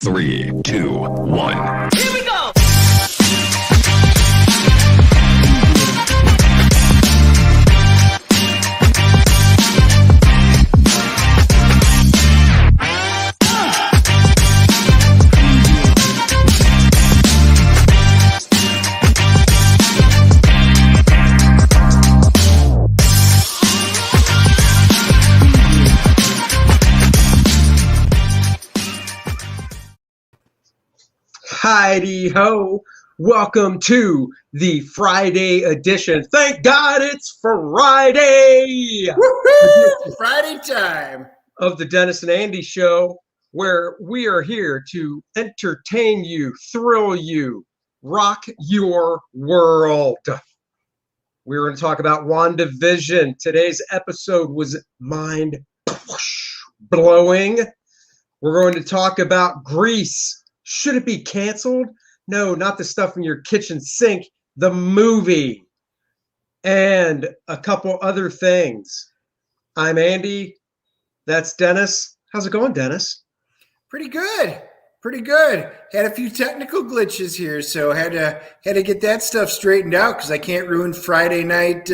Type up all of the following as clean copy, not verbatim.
3, 2, 1. Here we go! Heidi ho! Welcome to the Friday edition. Thank God it's Friday! Woo-hoo! Friday time of the Dennis and Andy Show, where we are here to entertain you, thrill you, rock your world. We're going to talk about Wanda Vision. Today's episode was mind-blowing. We're going to talk about Grease. Should it be canceled? No, not the stuff in your kitchen sink, the movie, and a couple other things. I'm Andy. That's Dennis. How's it going, Dennis? Pretty good. Pretty good. Had a few technical glitches here, so had to get that stuff straightened out because I can't ruin Friday night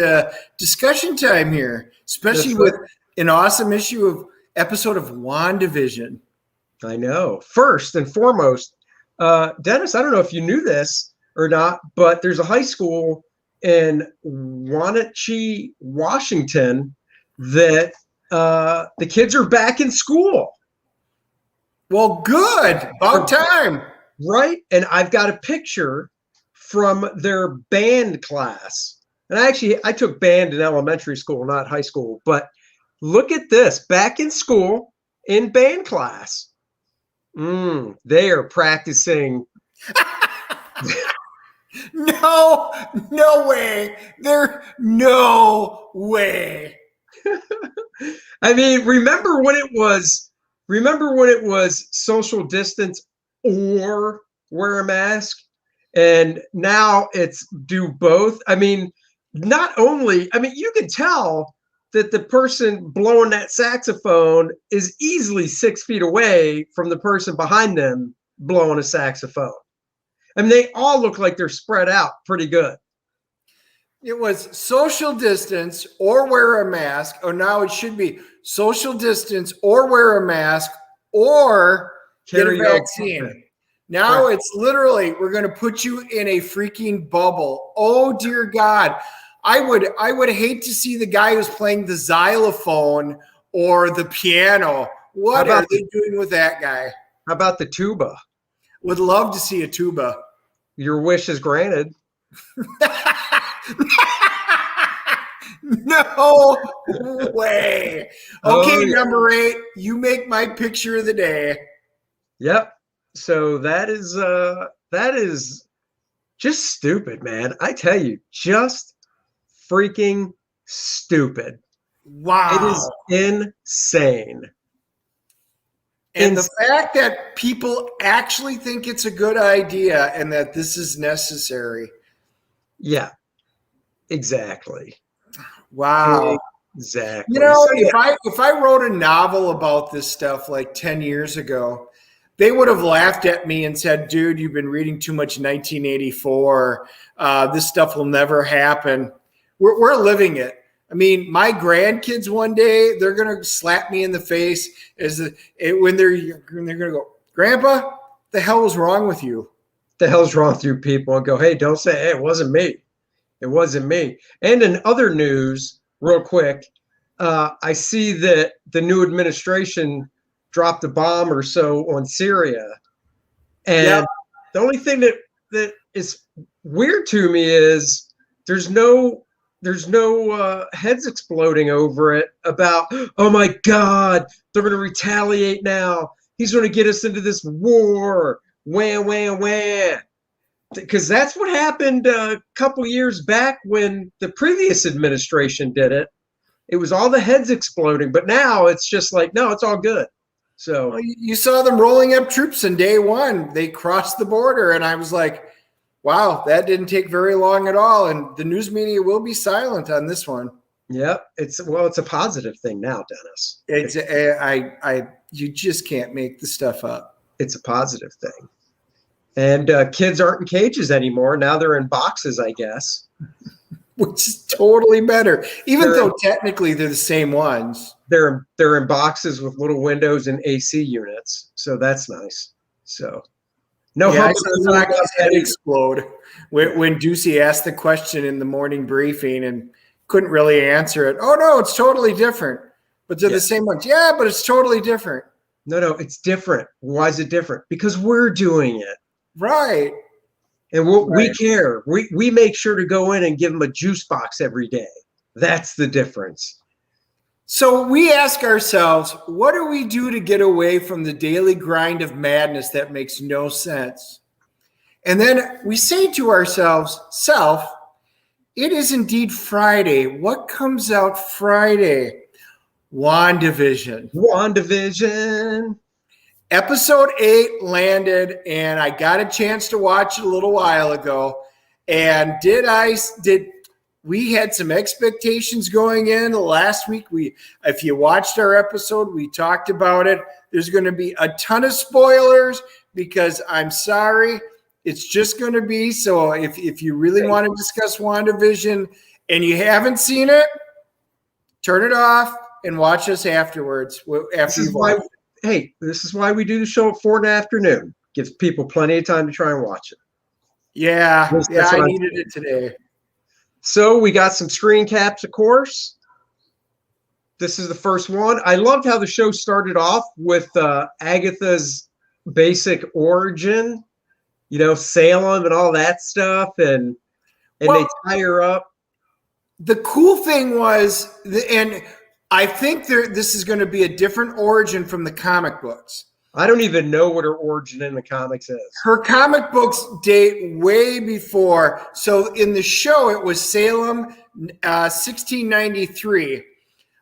discussion time here, especially with an awesome episode of Wanda Vision. I know. First and foremost, Dennis, I don't know if you knew this or not, but there's a high school in Wenatchee, Washington, that the kids are back in school. Well, good. About time. Right? And I've got a picture from their band class. And I took band in elementary school, not high school. But look at this. Back in school in band class. They are practicing. No way. No way. I mean, remember when it was social distance or wear a mask? And now it's do both. I mean, you can tell that the person blowing that saxophone is easily 6 feet away from the person behind them blowing a saxophone. I mean, they all look like they're spread out pretty good. It was social distance or wear a mask, or now it should be social distance or wear a mask or get a vaccine. Now It's literally, we're going to put you in a freaking bubble. Oh, dear God. I would hate to see the guy who's playing the xylophone or the piano. What are they doing with that guy? How about the tuba? Would love to see a tuba. Your wish is granted. No way. Okay, number 8, you make my picture of the day. Yep. So that is just stupid, man. I tell you, just freaking stupid. Wow. It is insane. And the fact that people actually think it's a good idea and that this is necessary. Yeah, exactly. Wow. Exactly. You know, if I wrote a novel about this stuff like 10 years ago, they would have laughed at me and said, dude, you've been reading too much 1984. This stuff will never happen. We're living it. I mean, my grandkids one day, they're going to slap me in the face when they're going to go, Grandpa, the hell was wrong with you? The hell's wrong with you people? And go, hey, don't say, hey, it wasn't me. It wasn't me. And in other news, real quick, I see that the new administration dropped a bomb or so on Syria. And the only thing that is weird to me is there's no heads exploding over it about, oh my God, they're going to retaliate now. He's going to get us into this war. Wham, wham, wham. Because that's what happened a couple years back when the previous administration did it. It was all the heads exploding. But now it's just like, no, it's all good. So well, you saw them rolling up troops in day one. They crossed the border. And I was like, wow, that didn't take very long at all. And the news media will be silent on this one. Yep. It's a positive thing now, Dennis. You just can't make the stuff up. it's a positive thing. And kids aren't in cages anymore. Now they're in boxes, I guess. Which is totally better, even though technically they're the same ones. They're in boxes with little windows and AC units, so that's nice. So no, yeah, I saw Rocky's head explode when Ducey asked the question in the morning briefing and couldn't really answer it. Oh no, it's totally different, but they're the same ones. Yeah, but it's totally different. No, it's different. Why is it different? Because we're doing it, right? And we care. We make sure to go in and give them a juice box every day. That's the difference. So we ask ourselves, what do we do to get away from the daily grind of madness that makes no sense? And then we say to ourselves, self, it is indeed Friday. What comes out Friday? Wanda Vision. Wanda Vision. Episode 8 landed, and I got a chance to watch it a little while ago. And we had some expectations going in last week. If you watched our episode, we talked about it. There's going to be a ton of spoilers because I'm sorry, it's just going to be. So if you really want to discuss WandaVision and you haven't seen it, turn it off and watch us afterwards. This is why we do the show at 4 in the afternoon. Gives people plenty of time to try and watch it. Yeah, I needed it today. So we got some screen caps, of course. This is the first one. I loved how the show started off with Agatha's basic origin, Salem and all that stuff, and they tie her up. The cool thing was, and I think this is going to be a different origin from the comic books. I don't even know what her origin in the comics is. Her comic books date way before. So in the show, it was Salem 1693,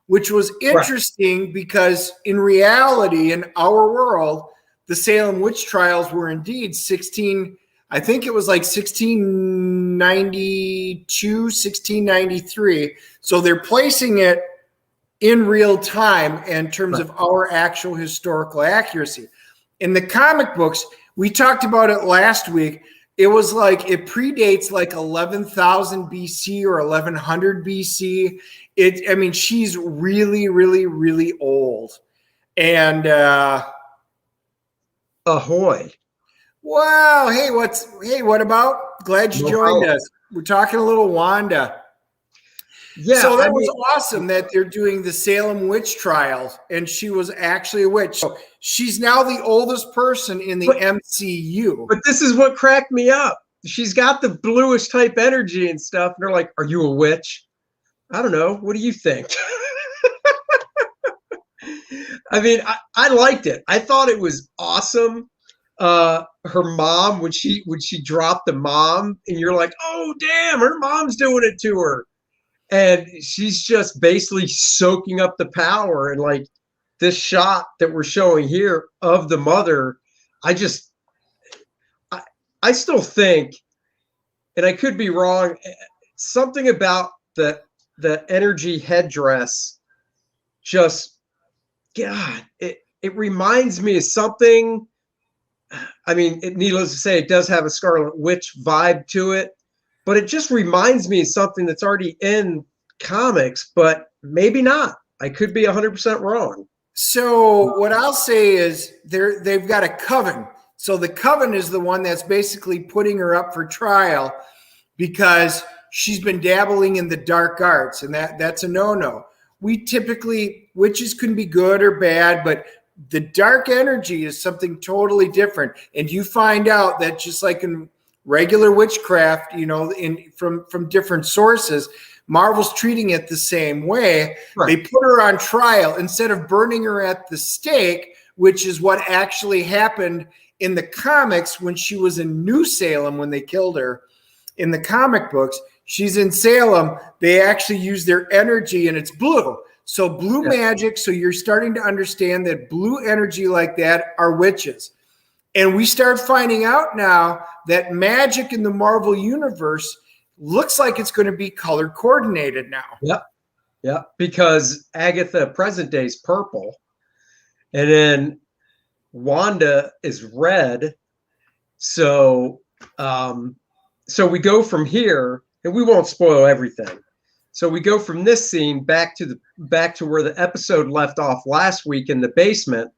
which was interesting because in reality, in our world, the Salem witch trials were indeed 1692, 1693. So they're placing it in real time in terms of our actual historical accuracy. In the comic books, we talked about it last week. It was like it predates like 11,000 BC or 1100 BC. She's really, really, really old. And ahoy. Wow. What about? Glad you joined us. We're talking a little Wanda. Yeah, so that was awesome that they're doing the Salem witch trials, and she was actually a witch. So she's now the oldest person in the MCU. But this is what cracked me up. She's got the bluish type energy and stuff. And they're like, "Are you a witch?" I don't know. What do you think? I liked it. I thought it was awesome. Her mom, when she dropped the mom, and you're like, "Oh, damn, her mom's doing it to her." And she's just basically soaking up the power. And like this shot that we're showing here of the mother, I still think, and I could be wrong, something about the energy headdress just, God, it reminds me of something. Needless to say, it does have a Scarlet Witch vibe to it. But it just reminds me of something that's already in comics, but maybe not. I could be 100% wrong. So what I'll say is they've got a coven. So the coven is the one that's basically putting her up for trial because she's been dabbling in the dark arts, and that's a no-no. Witches can be good or bad, but the dark energy is something totally different. And you find out that just like in regular witchcraft, from different sources, Marvel's treating it the same way. Right. They put her on trial instead of burning her at the stake, which is what actually happened in the comics when she was in New Salem when they killed her. In the comic books, she's in Salem. They actually use their energy, and it's blue. So blue magic. So you're starting to understand that blue energy like that are witches. And we start finding out now that magic in the Marvel universe looks like it's going to be color coordinated now. Yep. Because Agatha present day is purple. And then Wanda is red. So so we go from here, and we won't spoil everything. So we go from this scene back to where the episode left off last week in the basement.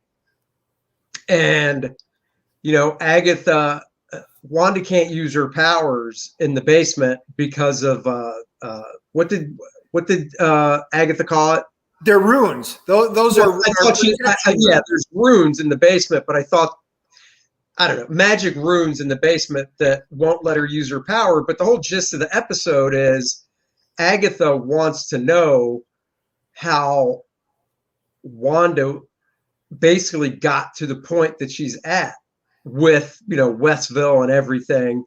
And Agatha, Wanda can't use her powers in the basement because of what did Agatha call it? They're runes. Those are. Yeah, there's runes in the basement, but I thought, I don't know, magic runes in the basement that won't let her use her power. But the whole gist of the episode is Agatha wants to know how Wanda basically got to the point that she's at with, Westville and everything,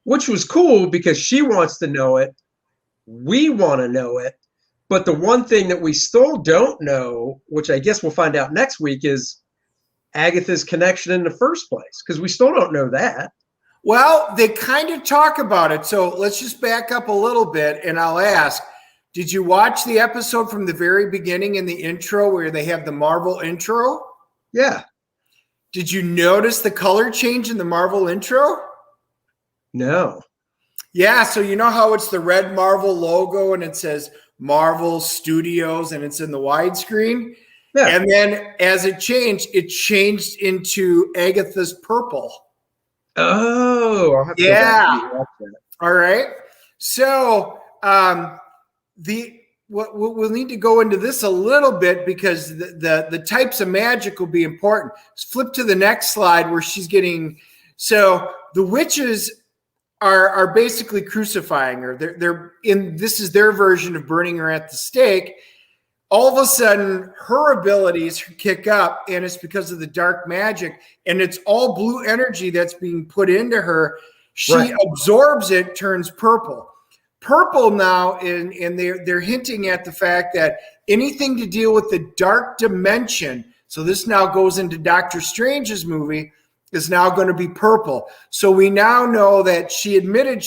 which was cool because she wants to know it. We want to know it. But the one thing that we still don't know, which I guess we'll find out next week, is Agatha's connection in the first place, because we still don't know that. Well, they kind of talk about it. So let's just back up a little bit, and I'll ask, did you watch the episode from the very beginning in the intro where they have the Marvel intro? Yeah. Did you notice the color change in the Marvel intro? No. Yeah, so you know how it's the red Marvel logo and it says Marvel Studios and it's in the widescreen? Yeah. And then as it changed into Agatha's purple. Oh, I'll have to yeah. All right. So we'll need to go into this a little bit because the types of magic will be important. Let's flip to the next slide where she's getting. So the witches are basically crucifying her. This is their version of burning her at the stake. All of a sudden, her abilities kick up, and it's because of the dark magic, and it's all blue energy that's being put into her. She absorbs it, turns purple. Purple now, and they're hinting at the fact that anything to deal with the dark dimension, so this now goes into Doctor Strange's movie, is now going to be purple. So we now know that she admitted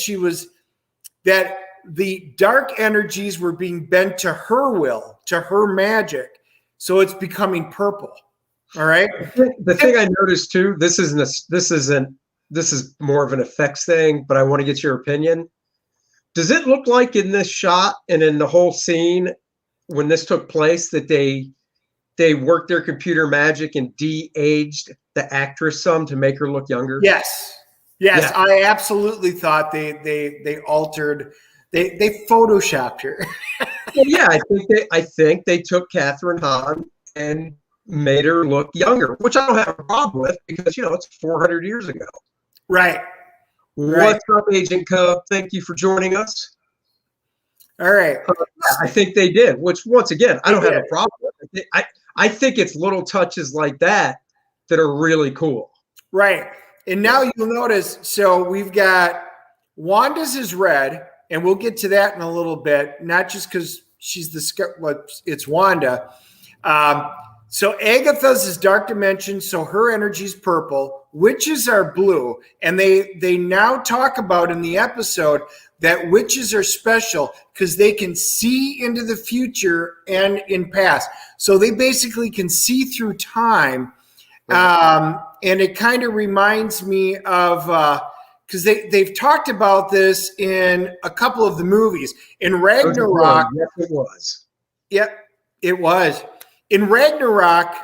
that the dark energies were being bent to her will, to her magic. So it's becoming purple. All right. The thing I noticed too, this is more of an effects thing, but I want to get your opinion. Does it look like in this shot and in the whole scene when this took place that they worked their computer magic and de-aged the actress some to make her look younger? Yes. Yeah. I absolutely thought they altered. They photoshopped her. Well, yeah, I think they took Catherine Hahn and made her look younger, which I don't have a problem with because it's 400 years ago. Right. What's up, Agent Cub? Thank you for joining us. All right. I think they did, which once again, I don't have a problem with. I think it's little touches like that are really cool. Right. And now you'll notice, so we've got Wanda's is red, and we'll get to that in a little bit, not just because she's it's Wanda. So Agatha's is dark dimension, so her energy's purple. Witches are blue, and they now talk about in the episode that witches are special because they can see into the future and in past. So they basically can see through time. And it kind of reminds me of because they've talked about this in a couple of the movies. In Ragnarok, yes, it was. Yep, it was. In Ragnarok,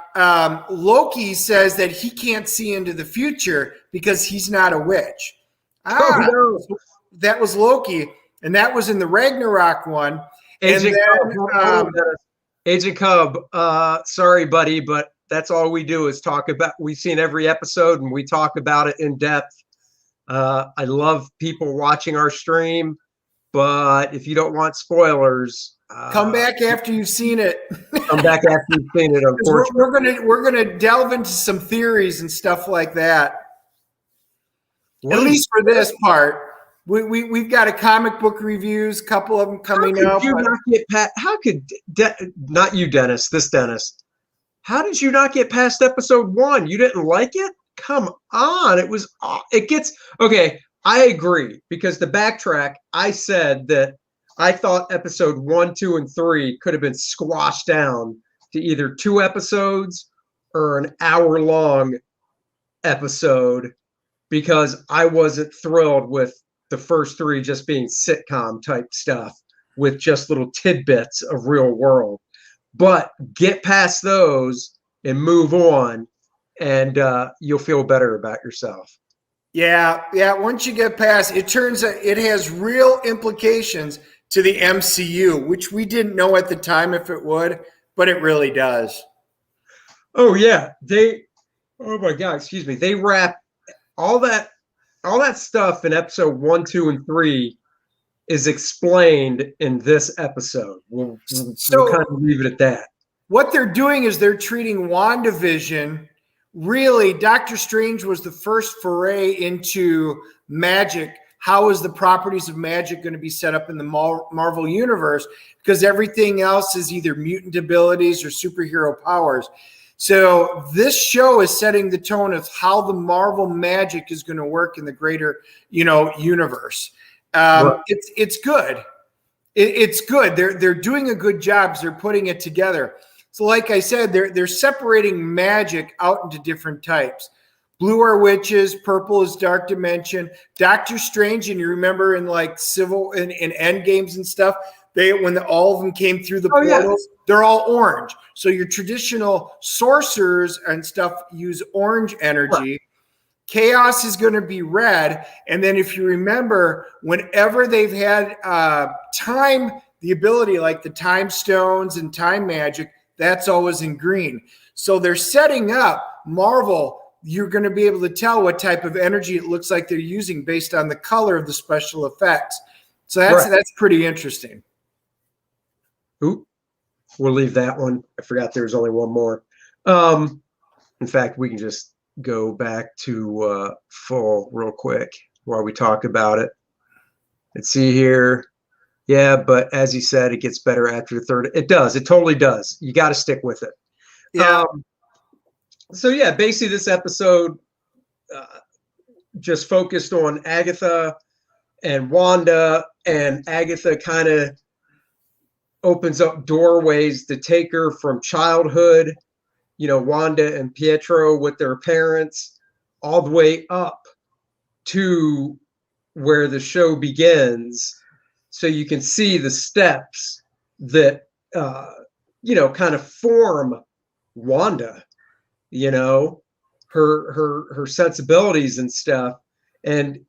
Loki says that he can't see into the future because he's not a witch. No. That was Loki, and that was in the Ragnarok one. Agent Cub, sorry, buddy, but that's all we do is talk about. We've seen every episode, and we talk about it in depth. I love people watching our stream, but if you don't want spoilers, come back after you've seen it. Come back after you've seen it. Unfortunately, we're gonna delve into some theories and stuff like that. At least for this part, we've got a comic book reviews, a couple of them coming up. Not you, Dennis? This Dennis. How did you not get past episode 1? You didn't like it? Come on. It gets okay. I agree because the backtrack, I said that I thought episode 1, 2, and 3 could have been squashed down to either 2 episodes or an hour long episode because I wasn't thrilled with the first three just being sitcom type stuff with just little tidbits of real world. But get past those and move on, and you'll feel better about yourself. Yeah. Once you get past, it turns out it has real implications to the MCU, which we didn't know at the time if it would, but it really does. Oh yeah, oh my God, excuse me. They wrap all that stuff in episode 1, 2, and 3 is explained in this episode. We'll kind of leave it at that. What they're doing is they're treating Wanda Vision. Really, Doctor Strange was the first foray into magic. How is the properties of magic going to be set up in the Marvel universe? Because everything else is either mutant abilities or superhero powers. So this show is setting the tone of how the Marvel magic is going to work in the greater, universe. Right. It's good. It's good. They're doing a good job. They're putting it together. So like I said, they're separating magic out into different types. Blue are witches, purple is dark dimension. Doctor Strange, and you remember in like Civil in End Games and stuff, when all of them came through the portals, they're all orange. So your traditional sorcerers and stuff use orange energy. Right. Chaos is going to be red. And then if you remember, whenever they've had the ability like the time stones and time magic, that's always in green. So they're setting up Marvel. You're going to be able to tell what type of energy it looks like they're using based on the color of the special effects. So that's pretty interesting. Ooh, we'll leave that one. I forgot there was only one more. In fact, we can just go back to full real quick while we talk about it. Let's see here. Yeah, but as you said, it gets better after the third. It does. It totally does. You got to stick with it. Yeah. So yeah, basically this episode just focused on Agatha and Wanda, and Agatha kind of opens up doorways to take her from childhood, Wanda and Pietro with their parents, all the way up to where the show begins. So you can see the steps that, kind of form Wanda, her sensibilities and stuff. And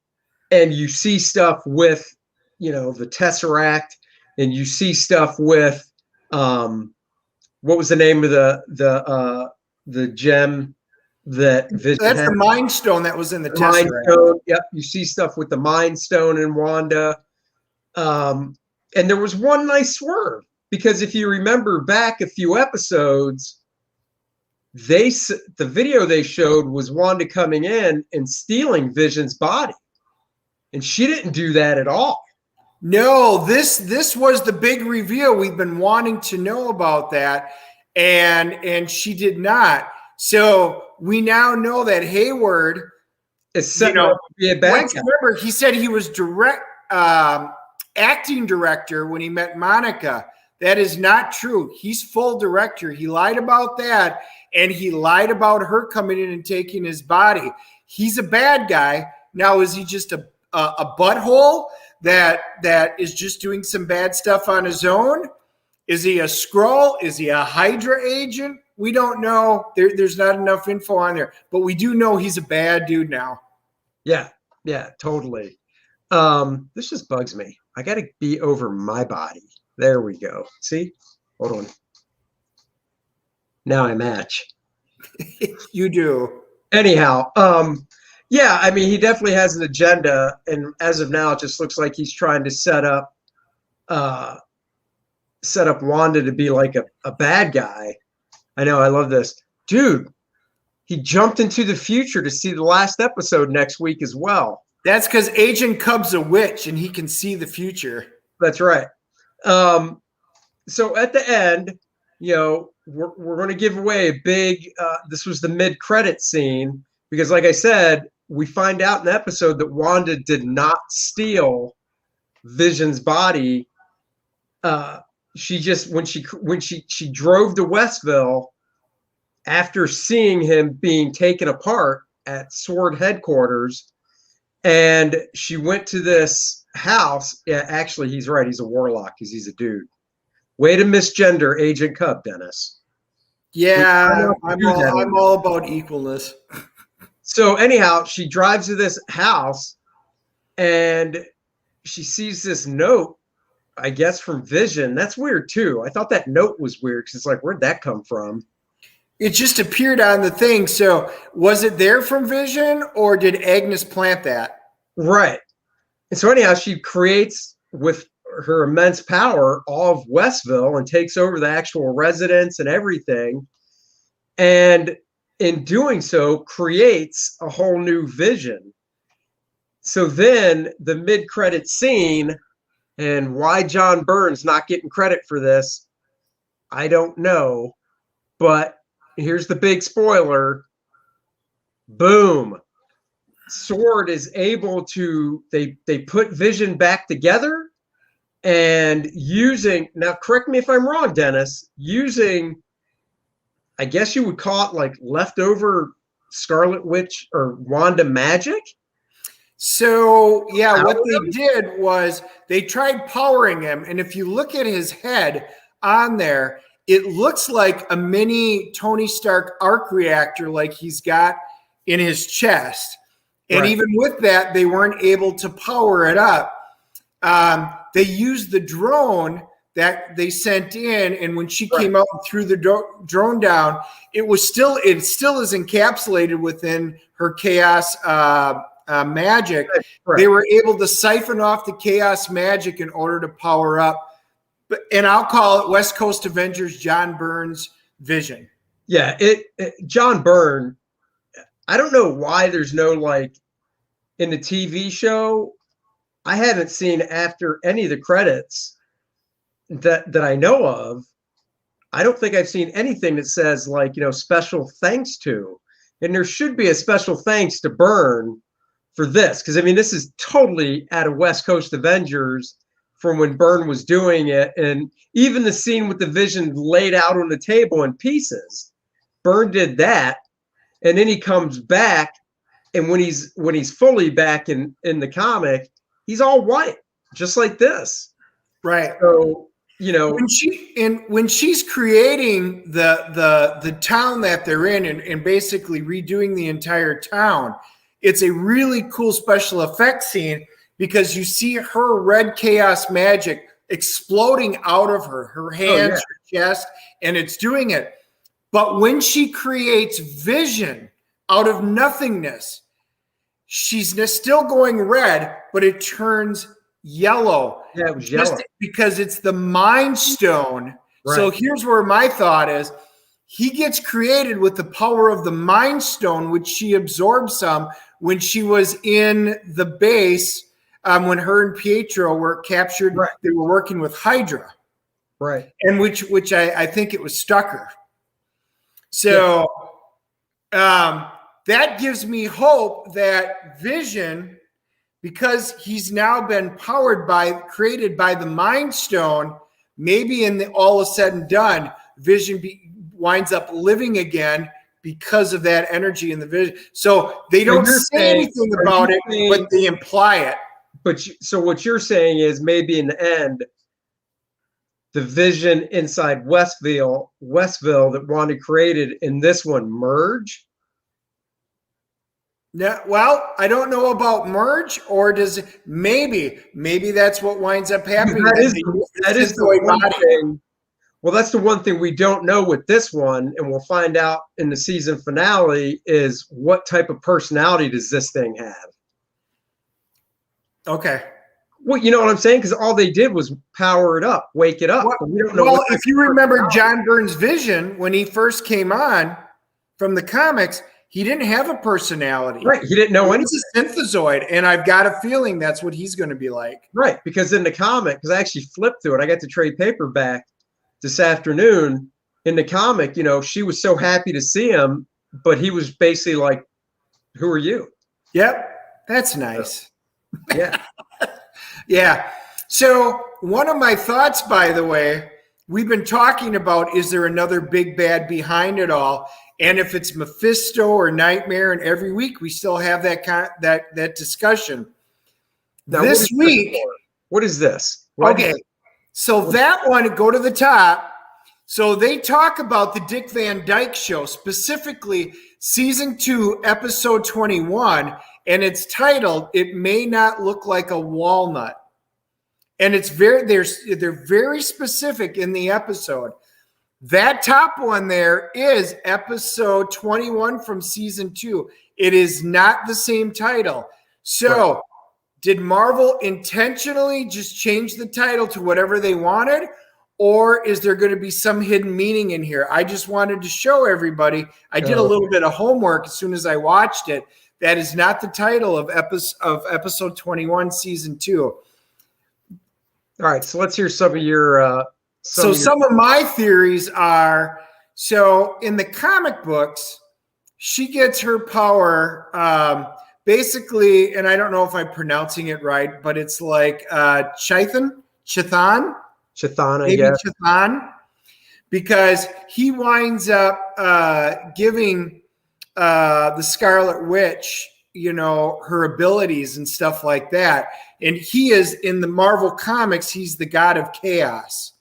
you see stuff with, the Tesseract, and you see stuff with, what was the name of the gem that Vision That's had? the Mind Stone that was in the Tesseract. Mind Stone. Yep. You see stuff with the Mind Stone and Wanda. And there was one nice swerve, because if you remember back a few episodes, the video they showed was Wanda coming in and stealing Vision's body, and she didn't do that at all. No, this was the big reveal. We've been wanting to know about that, and she did not. So we now know that Hayward is set up to be a bad guy. Remember, he said he was acting director when he met Monica. That is not true. He's full director. He lied about that, and he lied about her coming in and taking his body. He's a bad guy. Now, is he just a butthole that is just doing some bad stuff on his own? Is he a Skrull? Is he a Hydra agent? We don't know. There's not enough info on there, but we do know he's a bad dude now. Yeah, totally. This just bugs me. I got to be over my body. There we go. See? Hold on. Now I match. You do. Anyhow, yeah, I mean, he definitely has an agenda, and as of now, it just looks like he's trying to set up Wanda to be like a bad guy. I know, I love this. Dude, he jumped into the future to see the last episode next week as well. That's because Agent Cub's a witch, and he can see the future. That's right. So at the end, we're going to give away a big, this was the mid-credit scene, because like I said, we find out in the episode that Wanda did not steal Vision's body. She just, when she drove to Westville after seeing him being taken apart, at Sword headquarters, and she went to this house. Yeah, actually, he's right. He's a warlock because he's a dude. Way to misgender Agent Cub, Dennis. Yeah, I'm all about equalness. So anyhow, she drives to this house and she sees this note, I guess from Vision. That's weird too. I thought that note was weird because it's like, where'd that come from? It just appeared on the thing. So was it there from Vision, or did Agnes plant that? Right. And so anyhow, she creates with her immense power all of Westville and takes over the actual residence and everything. And in doing so, creates a whole new Vision. So then the mid-credit scene, and why John Byrne's not getting credit for this, I don't know. But here's the big spoiler. Boom. Sword is able to, they put Vision back together, and using, now correct me if I'm wrong, Dennis, using, I guess you would call it like leftover Scarlet Witch or Wanda magic. So yeah, what they did was they tried powering him, and if you look at his head on there, it looks like a mini Tony Stark arc reactor like he's got in his chest. And right. Even with that, they weren't able to power it up. They used the drone that they sent in, and when she came out and threw the drone down, it still is encapsulated within her chaos magic. Right. They were able to siphon off the chaos magic in order to power up. And I'll call it West Coast Avengers John Byrne's Vision. Yeah, John Byrne, I don't know why there's no, like, in the TV show, I haven't seen after any of the credits that I know of, I don't think I've seen anything that says, like, special thanks to. And there should be a special thanks to Byrne for this. Because, I mean, this is totally out of West Coast Avengers from when Byrne was doing it. And even the scene with the Vision laid out on the table in pieces, Byrne did that. And then he comes back, and when he's fully back in the comic, he's all white, just like this. Right. So, when she's creating the town that they're in and basically redoing the entire town, it's a really cool special effects scene because you see her red chaos magic exploding out of her hands, her chest, and it's doing it. But when she creates Vision out of nothingness, she's still going red, but it turns yellow. Yeah, it was yellow. Because it's the Mind Stone. Right. So here's where my thought is. He gets created with the power of the Mind Stone, which she absorbed some when she was in the base, when her and Pietro were captured. Right. They were working with Hydra. Right. And which I think it was Stucker. So that gives me hope that Vision, because he's now been created by the Mind Stone, maybe all is said and done, Vision winds up living again because of that energy in the Vision. So they don't say anything about it, but they imply it. So what you're saying is maybe in the end, the Vision inside Westville that Wanda created in this one merge? Yeah, well, I don't know about merge, or does it, maybe that's what winds up happening. That is the one thing. Well, that's the one thing we don't know with this one, and we'll find out in the season finale, is what type of personality does this thing have? Okay. Well, you know what I'm saying? Because all they did was power it up, wake it up. Well, we don't know if you remember John Byrne's Vision, when he first came on from the comics, he didn't have a personality. Right. He didn't know anything. He's a synthezoid, and I've got a feeling that's what he's going to be like. Right. Because in the comic, because I actually flipped through it, I got the trade paperback this afternoon. In the comic, she was so happy to see him, but he was basically like, who are you? Yep. That's nice. Yeah. Yeah. So one of my thoughts, by the way, we've been talking about, is there another big bad behind it all? And if it's Mephisto or Nightmare, and every week we still have that discussion. Now, This week, what is this? Okay, so that one, go to the top. So they talk about the Dick Van Dyke Show, specifically season 2, episode 21, and it's titled "It May Not Look Like a Walnut." And it's they're very specific in the episode. That top one there is episode 21 from season 2. It is not the same title. So did Marvel intentionally just change the title to whatever they wanted? Or is there going to be some hidden meaning in here? I just wanted to show everybody. I did a little bit of homework as soon as I watched it. That is not the title of episode 21, season 2. All right, so let's hear some of your some of my theories are, so in the comic books, she gets her power basically, and I don't know if I'm pronouncing it right, but it's like Chithan, I guess. Chithan, because he winds up giving the Scarlet Witch, her abilities and stuff like that. And he is, in the Marvel comics, he's the god of chaos.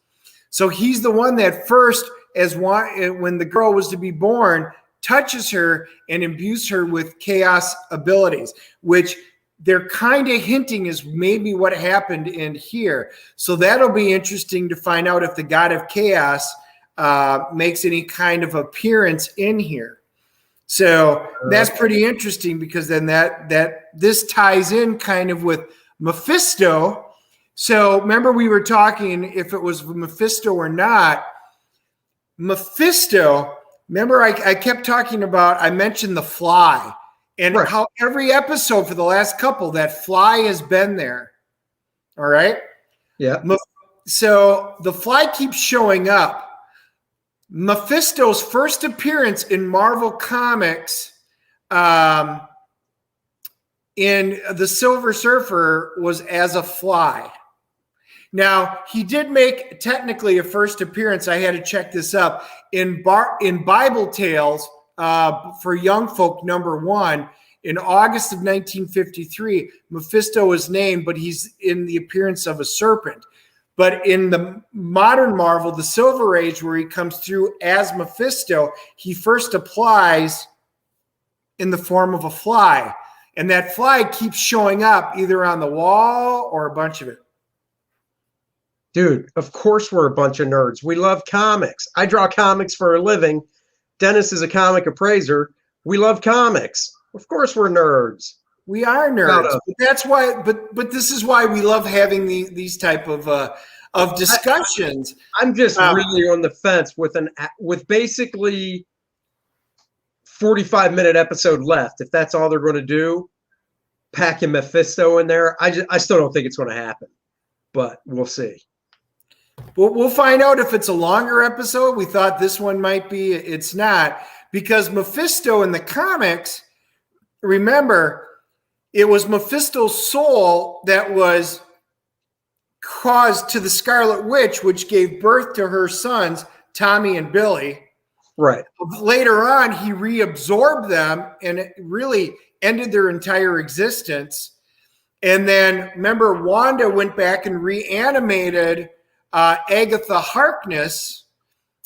So he's the one that first, when the girl was to be born, touches her and imbues her with chaos abilities, which they're kind of hinting is maybe what happened in here. So that'll be interesting to find out if the god of chaos makes any kind of appearance in here. So that's pretty interesting, because then this ties in kind of with Mephisto. So remember, we were talking if it was Mephisto or not. Mephisto, remember I kept talking about, I mentioned the Fly, and how every episode for the last couple, that Fly has been there. All right? Yeah. So the Fly keeps showing up. Mephisto's first appearance in Marvel Comics in the Silver Surfer was as a fly. Now, he did make technically a first appearance. I had to check this up in Bible Tales for Young Folk #1 in August of 1953. Mephisto is named, but he's in the appearance of a serpent. But in the modern Marvel, the Silver Age, where he comes through as Mephisto, he first applies in the form of a fly. And that fly keeps showing up either on the wall or a bunch of it. Dude, of course we're a bunch of nerds. We love comics. I draw comics for a living. Dennis is a comic appraiser. We love comics. Of course we're nerds. We are nerds. But that's why. But this is why we love having these type of discussions. I'm just really on the fence with basically 45-minute episode left. If that's all they're going to do, packing Mephisto in there, I still don't think it's going to happen. But we'll see. We'll find out if it's a longer episode. We thought this one might be. It's not, because Mephisto in the comics, remember, it was Mephisto's soul that was caused to the Scarlet Witch, which gave birth to her sons, Tommy and Billy. Right. Later on, he reabsorbed them, and it really ended their entire existence. And then, remember, Wanda went back and reanimated Agatha Harkness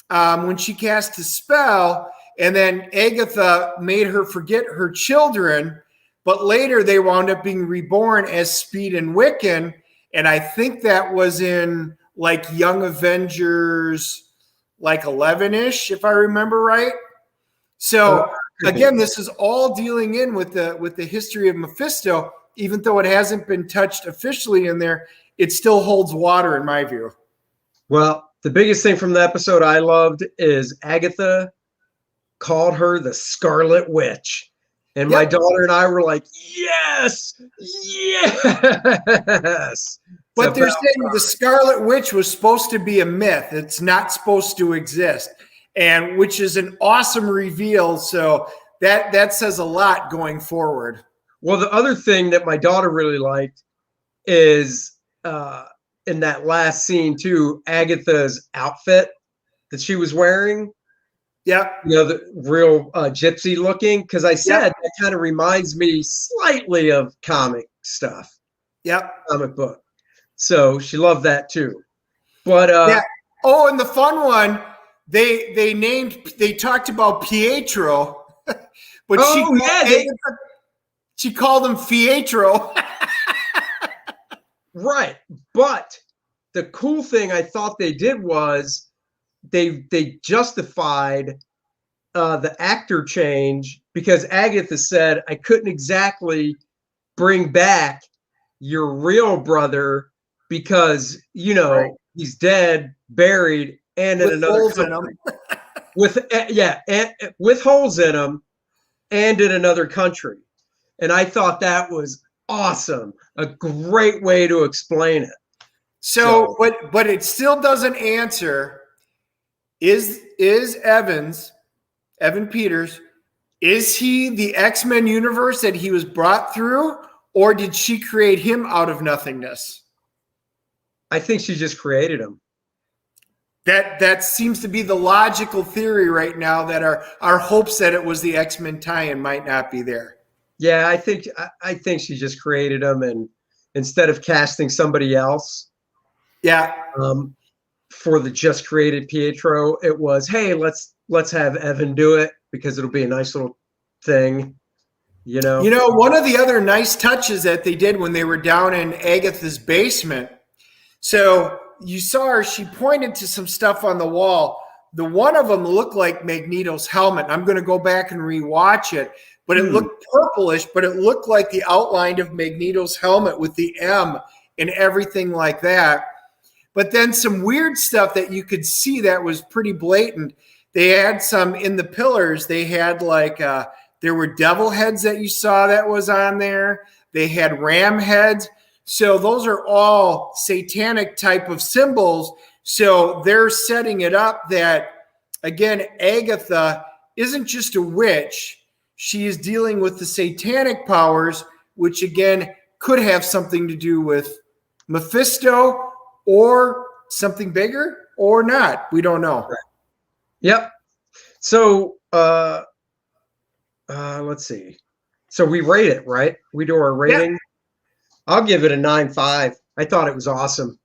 when she cast a spell, and then Agatha made her forget her children, but later they wound up being reborn as Speed and Wiccan, and I think that was in like Young Avengers, like 11-ish, if I remember right. So again, this is all dealing in with the history of Mephisto. Even though it hasn't been touched officially in there, it still holds water in my view. Well, the biggest thing from the episode I loved is Agatha called her the Scarlet Witch. And my daughter and I were like, yes, yes. But they're saying the Scarlet Witch was supposed to be a myth. It's not supposed to exist, and which is an awesome reveal. So that says a lot going forward. Well, the other thing that my daughter really liked is in that last scene too, Agatha's outfit that she was wearing. Yeah. The real gypsy looking. Because I said that kind of reminds me slightly of comic stuff. Yeah. Comic book. So she loved that too. But yeah. Oh, and the fun one, they talked about Pietro, but she called him Fietro. Right. But the cool thing I thought they did was they justified the actor change because Agatha said, I couldn't exactly bring back your real brother because, right. He's dead, buried, and in another country. with holes in him and in another country. And I thought that was awesome. A great way to explain it. So but it still doesn't answer, is Evan Peters, is he the X-Men universe that he was brought through, or did she create him out of nothingness? I think she just created him. That seems to be the logical theory right now, that our hopes that it was the X-Men tie-in might not be there. Yeah, I think she just created him, and instead of casting somebody else, for the just created Pietro, it was, hey, let's have Evan do it because it'll be a nice little thing. One of the other nice touches that they did when they were down in Agatha's basement. So you saw her, she pointed to some stuff on the wall. The one of them looked like Magneto's helmet. I'm going to go back and rewatch it, but it looked purplish, but it looked like the outline of Magneto's helmet with the M and everything like that. But then some weird stuff that you could see that was pretty blatant. They had some in the pillars. They had there were devil heads that you saw that was on there. They had ram heads. So those are all satanic type of symbols. So they're setting it up that, again, Agatha isn't just a witch. She is dealing with the satanic powers, which, again, could have something to do with Mephisto or something bigger or not. We don't know. Right. Yep. So let's see. So we rate it, right? We do our rating. Yeah. I'll give it a 9.5. I thought it was awesome.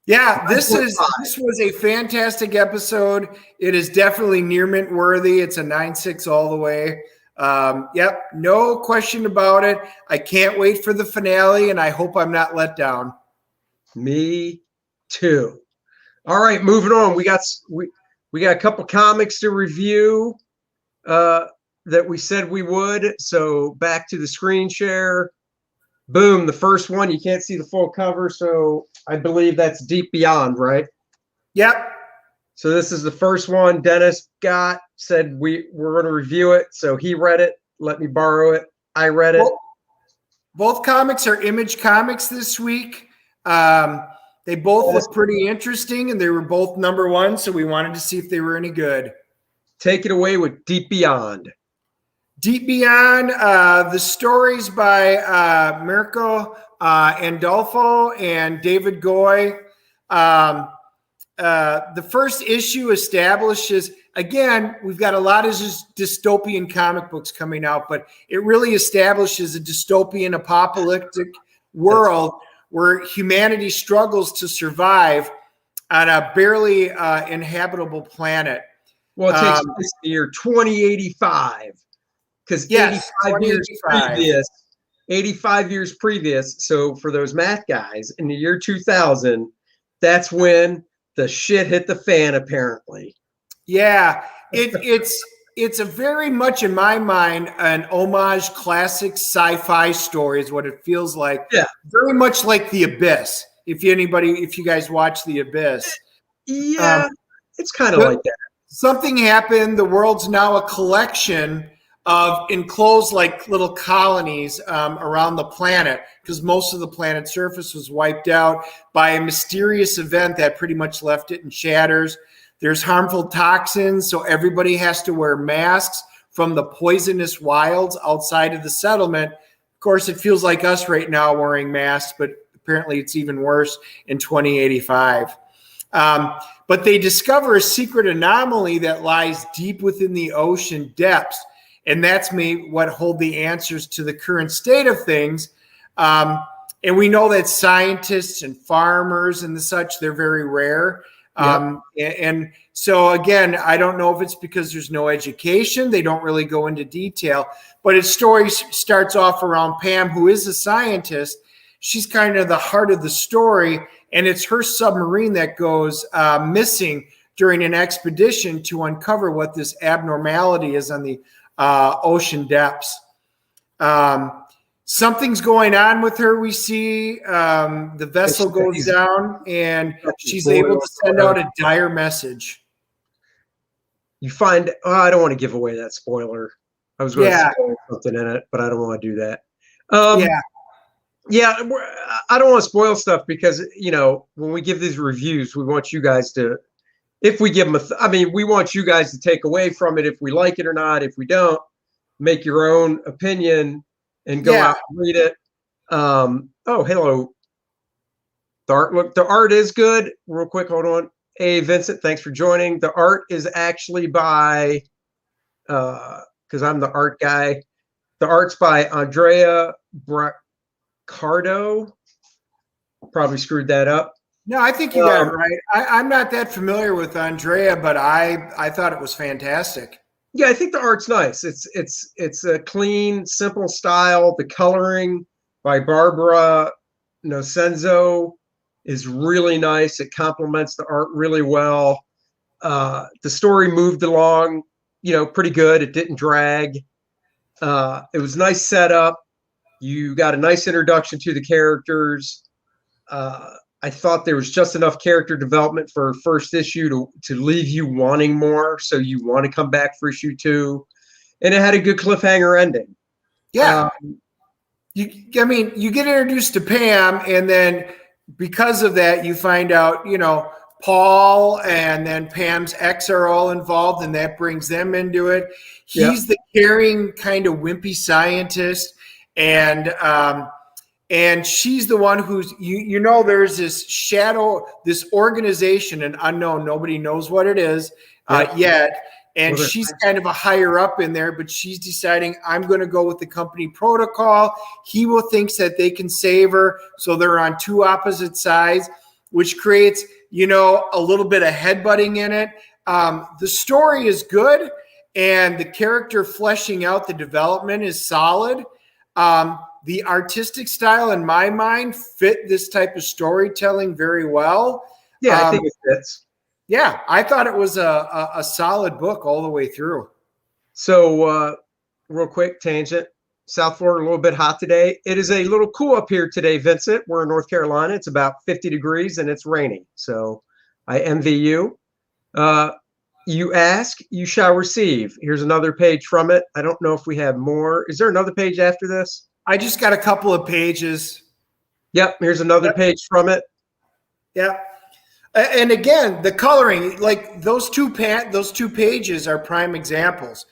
Yeah, this was a fantastic episode. It is definitely near mint worthy. It's a 9.6 all the way. Yep, no question about it. I can't wait for the finale, and I hope I'm not let down. Me too. All right, moving on. We got a couple comics to review that we said we would. So back to the screen share. Boom, the first one. You can't see the full cover, so I believe that's Deep Beyond, right? Yep. So this is the first one. Dennis said we're going to review it, so he read it, let me borrow it. I read it. Both comics are Image Comics this week. They both look pretty interesting, and they were both #1, so we wanted to see if they were any good. Take it away with Deep Beyond. Deep Beyond, the stories by Mirko Andolfo and David Goy. The first issue establishes, again, we've got a lot of dystopian comic books coming out, but it really establishes a dystopian apocalyptic world where humanity struggles to survive on a barely inhabitable planet. Well, it takes place in the year 2085. Because 85 years previous, so for those math guys, in the year 2000, that's when the shit hit the fan, apparently. Yeah, it's a very much, in my mind, an homage classic sci-fi story is what it feels like. Yeah. Very much like The Abyss, if you guys watch The Abyss. Yeah, it's kind of like that. Something happened. The world's now a collection of enclosed little colonies around the planet, because most of the planet's surface was wiped out by a mysterious event that pretty much left it in shatters. There's harmful toxins, so everybody has to wear masks from the poisonous wilds outside of the settlement. Of course, it feels like us right now wearing masks, but apparently it's even worse in 2085. But they discover a secret anomaly that lies deep within the ocean depths. And that's what hold the answers to the current state of things. And we know that scientists and farmers and the such, they're very rare. And so, again, I don't know if it's because there's no education. They don't really go into detail. But its story starts off around Pam, who is a scientist. She's kind of the heart of the story. And it's her submarine that goes missing during an expedition to uncover what this abnormality is on the ocean depths. Something's going on with her. We see the vessel goes down, and she's able to send out a dire message. You find, I don't want to give away that spoiler. I was going to spoil something in it, but I don't want to do that. Yeah, I don't want to spoil stuff because, when we give these reviews, we want you guys to, if we give them we want you guys to take away from it if we like it or not. If we don't, make your own opinion and go out and read it. Oh, hello. The art is good. Real quick, hold on. Hey, Vincent, thanks for joining. The art is actually by, because I'm the art guy. The art's by Andrea Braccardo. Probably screwed that up. No, I think you got it right. I'm not that familiar with Andrea, but I thought it was fantastic. Yeah, I think the art's nice. It's a clean, simple style. The coloring by Barbara Nocenzo is really nice. It complements the art really well. The story moved along, pretty good. It didn't drag. It was nice setup. You got a nice introduction to the characters. I thought there was just enough character development for first issue to leave you wanting more, so you want to come back for issue 2. And it had a good cliffhanger ending. Yeah. You get introduced to Pam, and then because of that, you find out, Paul and then Pam's ex are all involved, and that brings them into it. He's the caring, kind of wimpy scientist, and she's the one who's, there's this shadow, this organization, an unknown, nobody knows what it is yet. And she's kind of a higher up in there, but she's deciding, I'm going to go with the company protocol. He thinks that they can save her. So they're on two opposite sides, which creates, a little bit of headbutting in it. The story is good, and the character fleshing out the development is solid. The artistic style, in my mind, fit this type of storytelling very well. Yeah, I think it fits. Yeah, I thought it was a solid book all the way through. So, real quick tangent. South Florida, a little bit hot today. It is a little cool up here today, Vincent. We're in North Carolina. It's about 50 degrees, and it's raining. So I envy you. You ask, you shall receive. Here's another page from it. I don't know if we have more. Is there another page after this? I just got a couple of pages. Yep, here's another page from it. Yeah. And again, the coloring, like those two pages are prime examples.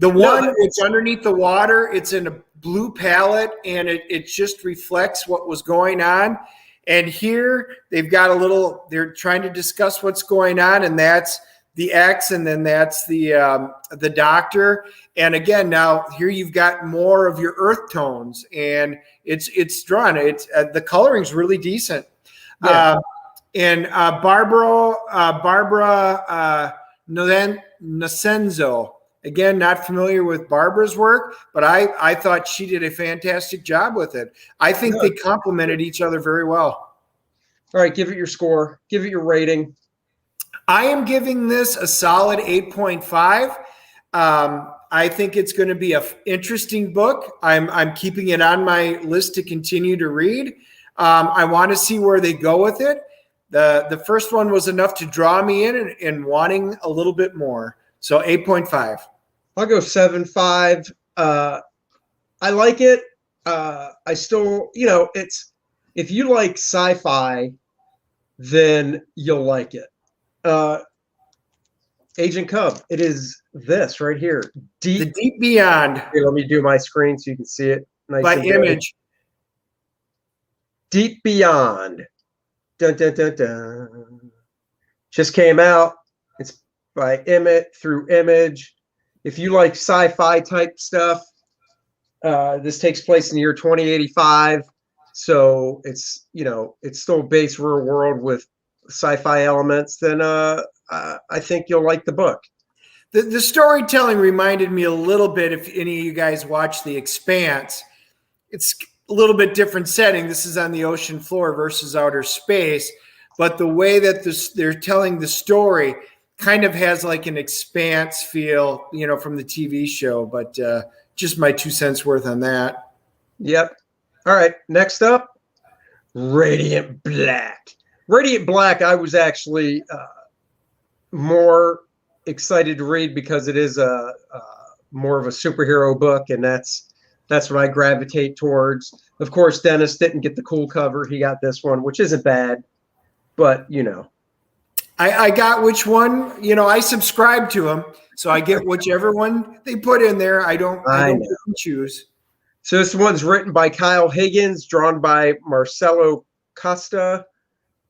The one that's underneath the water, it's in a blue palette, and it just reflects what was going on. And here they've got they're trying to discuss what's going on, and that's the X, and then that's the doctor. And again, now here you've got more of your earth tones, and it's drawn. The coloring's really decent. Yeah. And Barbara Nocenzo. Again, not familiar with Barbara's work, but I thought she did a fantastic job with it. I think they complemented each other very well. All right, give it your score. Give it your rating. I am giving this a solid 8.5. I think it's going to be an interesting book. I'm keeping it on my list to continue to read. I want to see where they go with it. The first one was enough to draw me in and wanting a little bit more. So 8.5. I'll go 7.5. I like it. I still, it's, if you like sci-fi, then you'll like it. Agent Cub. It is this right here. The Deep Beyond. Here, let me do my screen so you can see it. Nice by Image. Deep Beyond. Dun, dun, dun, dun. Just came out. It's by Emmett through Image. If you like sci-fi type stuff, this takes place in the year 2085. So it's, it's still based real world with sci-fi elements. Then I think you'll like the book. The storytelling reminded me a little bit, if any of you guys watch The Expanse, it's a little bit different setting. This is on the ocean floor versus outer space. But the way that they're telling the story kind of has like an Expanse feel, from the TV show. But just my 2 cents worth on that. Yep. All right. Next up, Radiant Black. Radiant Black, I was actually more excited to read because it is a more of a superhero book, and that's what I gravitate towards. Of course, Dennis didn't get the cool cover. He got this one, which isn't bad, but I got which one, I subscribe to them, so I get whichever one they put in there. I don't choose. So this one's written by Kyle Higgins, drawn by Marcelo Costa,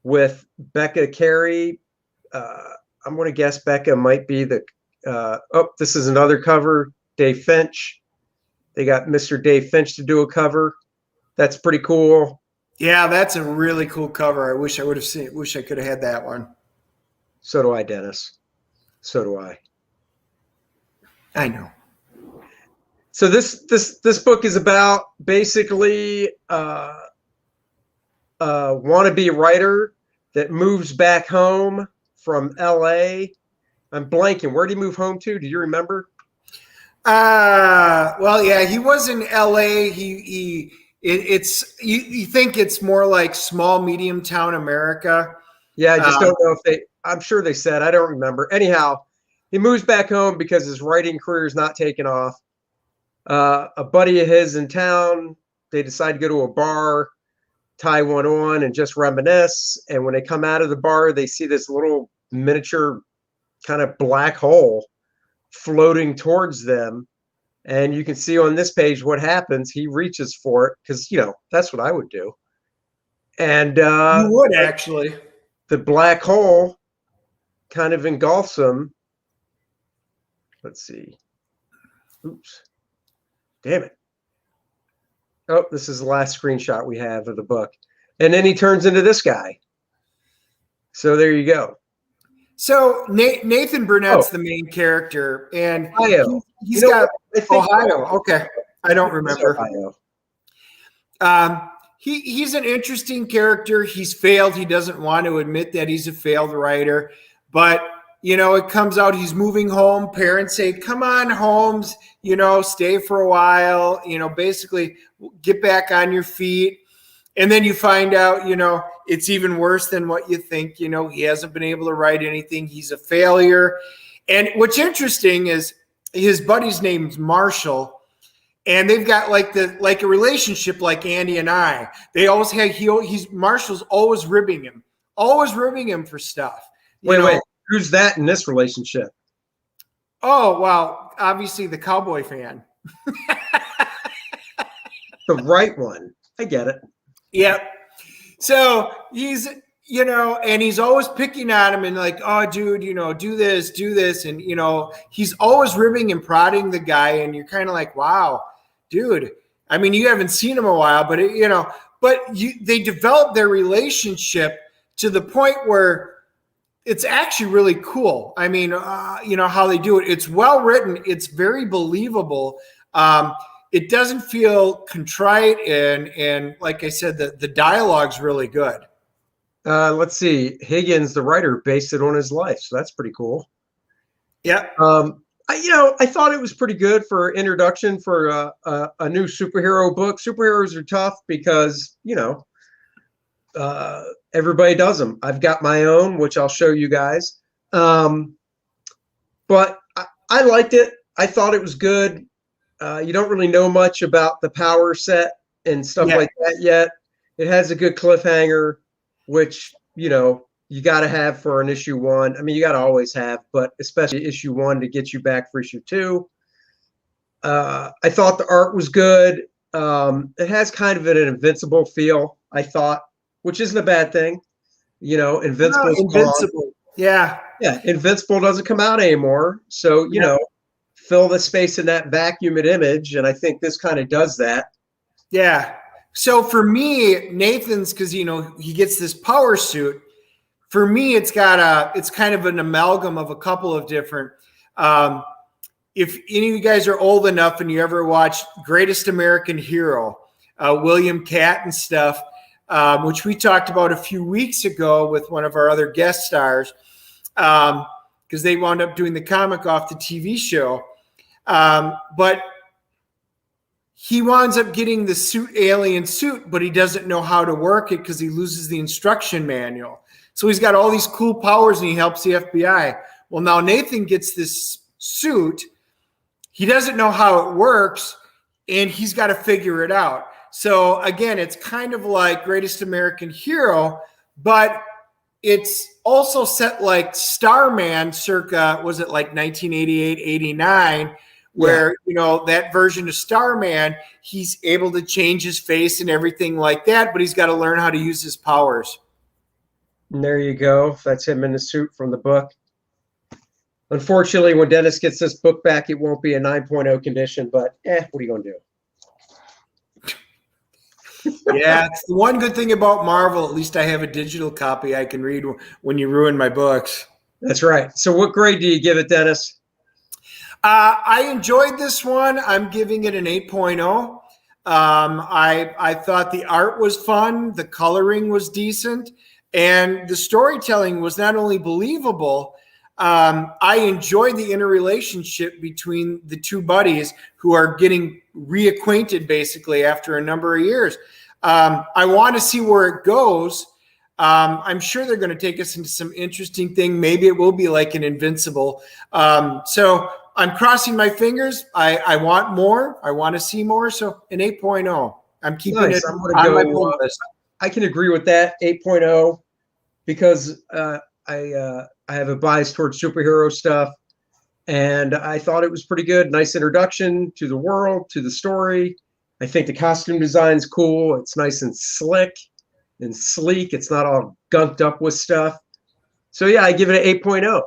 with Becca Carey. I'm going to guess Becca might be the. This is another cover. Dave Finch. They got Mr. Dave Finch to do a cover. That's pretty cool. Yeah, that's a really cool cover. I wish I would have seen it. Wish I could have had that one. So do I, Dennis. So do I. I know. So this book is about basically a wannabe writer that moves back home from L.A. I'm blanking. Where did he move home to? Do you remember? Well, yeah, he was in L.A. You think it's more like small, medium town America. Yeah, I just don't know if I'm sure they said. I don't remember. Anyhow, he moves back home because his writing career is not taking off. A buddy of his in town, they decide to go to a bar, tie one on, and just reminisce. And when they come out of the bar, they see this little miniature kind of black hole floating towards them. And you can see on this page what happens. He reaches for it because, that's what I would do. And you would actually. The black hole kind of engulfs him. Let's see. Oops. Damn it. Oh, this is the last screenshot we have of the book. And then he turns into this guy. So there you go. So Nathan Burnett's the main character, and Ohio. he's got Ohio. Okay, I don't remember. Ohio. He's an interesting character. He's failed. He doesn't want to admit that he's a failed writer, but it comes out he's moving home. Parents say, "Come on, Holmes. Stay for a while. Basically get back on your feet." And then you find out, it's even worse than what you think. He hasn't been able to write anything. He's a failure. And what's interesting is his buddy's name's Marshall, and they've got like a relationship like Andy and I. They always have. Marshall's always ribbing him for stuff. Wait. Who's that in this relationship? Oh, well, obviously the cowboy fan. The right one. I get it. Yep. So he's, and he's always picking on him and like, oh, dude, do this. And, he's always ribbing and prodding the guy. And you're kind of like, wow, dude. I mean, you haven't seen him a while, but, they develop their relationship to the point where it's actually really cool. I mean, how they do it. It's well written. It's very believable. It doesn't feel contrite, and like I said, the dialogue's really good. Let's see. Higgins, the writer, based it on his life, so that's pretty cool. Yeah. I thought it was pretty good for introduction for a new superhero book. Superheroes are tough because everybody does them. I've got my own, which I'll show you guys. But I liked it. I thought it was good. You don't really know much about the power set and stuff like that yet. It has a good cliffhanger, which, you got to have for an issue 1. I mean, you got to always have, but especially issue 1 to get you back for issue 2. I thought the art was good. It has kind of an Invincible feel, I thought, which isn't a bad thing. You know, No, Invincible's gone. Invincible. Yeah. Yeah, Invincible doesn't come out anymore. So, you Yep. know, fill the space in that vacuum at Image. And I think this kind of does that. Yeah. So for me, Nathan's, because you know he gets this power suit. For me, it's kind of an amalgam of a couple of different. If any of you guys are old enough and you ever watched Greatest American Hero, William Catt and stuff, which we talked about a few weeks ago with one of our other guest stars, because they wound up doing the comic off the TV show. But he winds up getting the alien suit, but he doesn't know how to work it because he loses the instruction manual. So he's got all these cool powers and he helps the FBI. Well, now Nathan gets this suit. He doesn't know how it works and he's got to figure it out. So again, it's kind of like Greatest American Hero, but it's also set like Starman circa, was it like 1988, 89? Where, you know, that version of Starman, he's able to change his face and everything like that, but he's got to learn how to use his powers. And there you go. That's him in the suit from the book. Unfortunately, when Dennis gets this book back, it won't be a 9.0 condition, but what are you going to do? Yeah, it's the one good thing about Marvel. At least I have a digital copy I can read when you ruin my books. That's right. So what grade do you give it, Dennis? I enjoyed this one. I'm giving it an 8.0. I thought the art was fun, the coloring was decent, and the storytelling was not only believable. I enjoyed the interrelationship between the two buddies who are getting reacquainted basically after a number of years. I want to see where it goes. I'm sure they're going to take us into some interesting thing. Maybe it will be like an Invincible. So I'm crossing my fingers. I want more. I want to see more. So an 8.0. I'm keeping it I'm on gonna my go, pull list. I can agree with that 8.0 because I have a bias towards superhero stuff, and I thought it was pretty good. Nice introduction to the world, to the story. I think the costume design's cool. It's nice and slick and sleek. It's not all gunked up with stuff. So yeah, I give it an 8.0.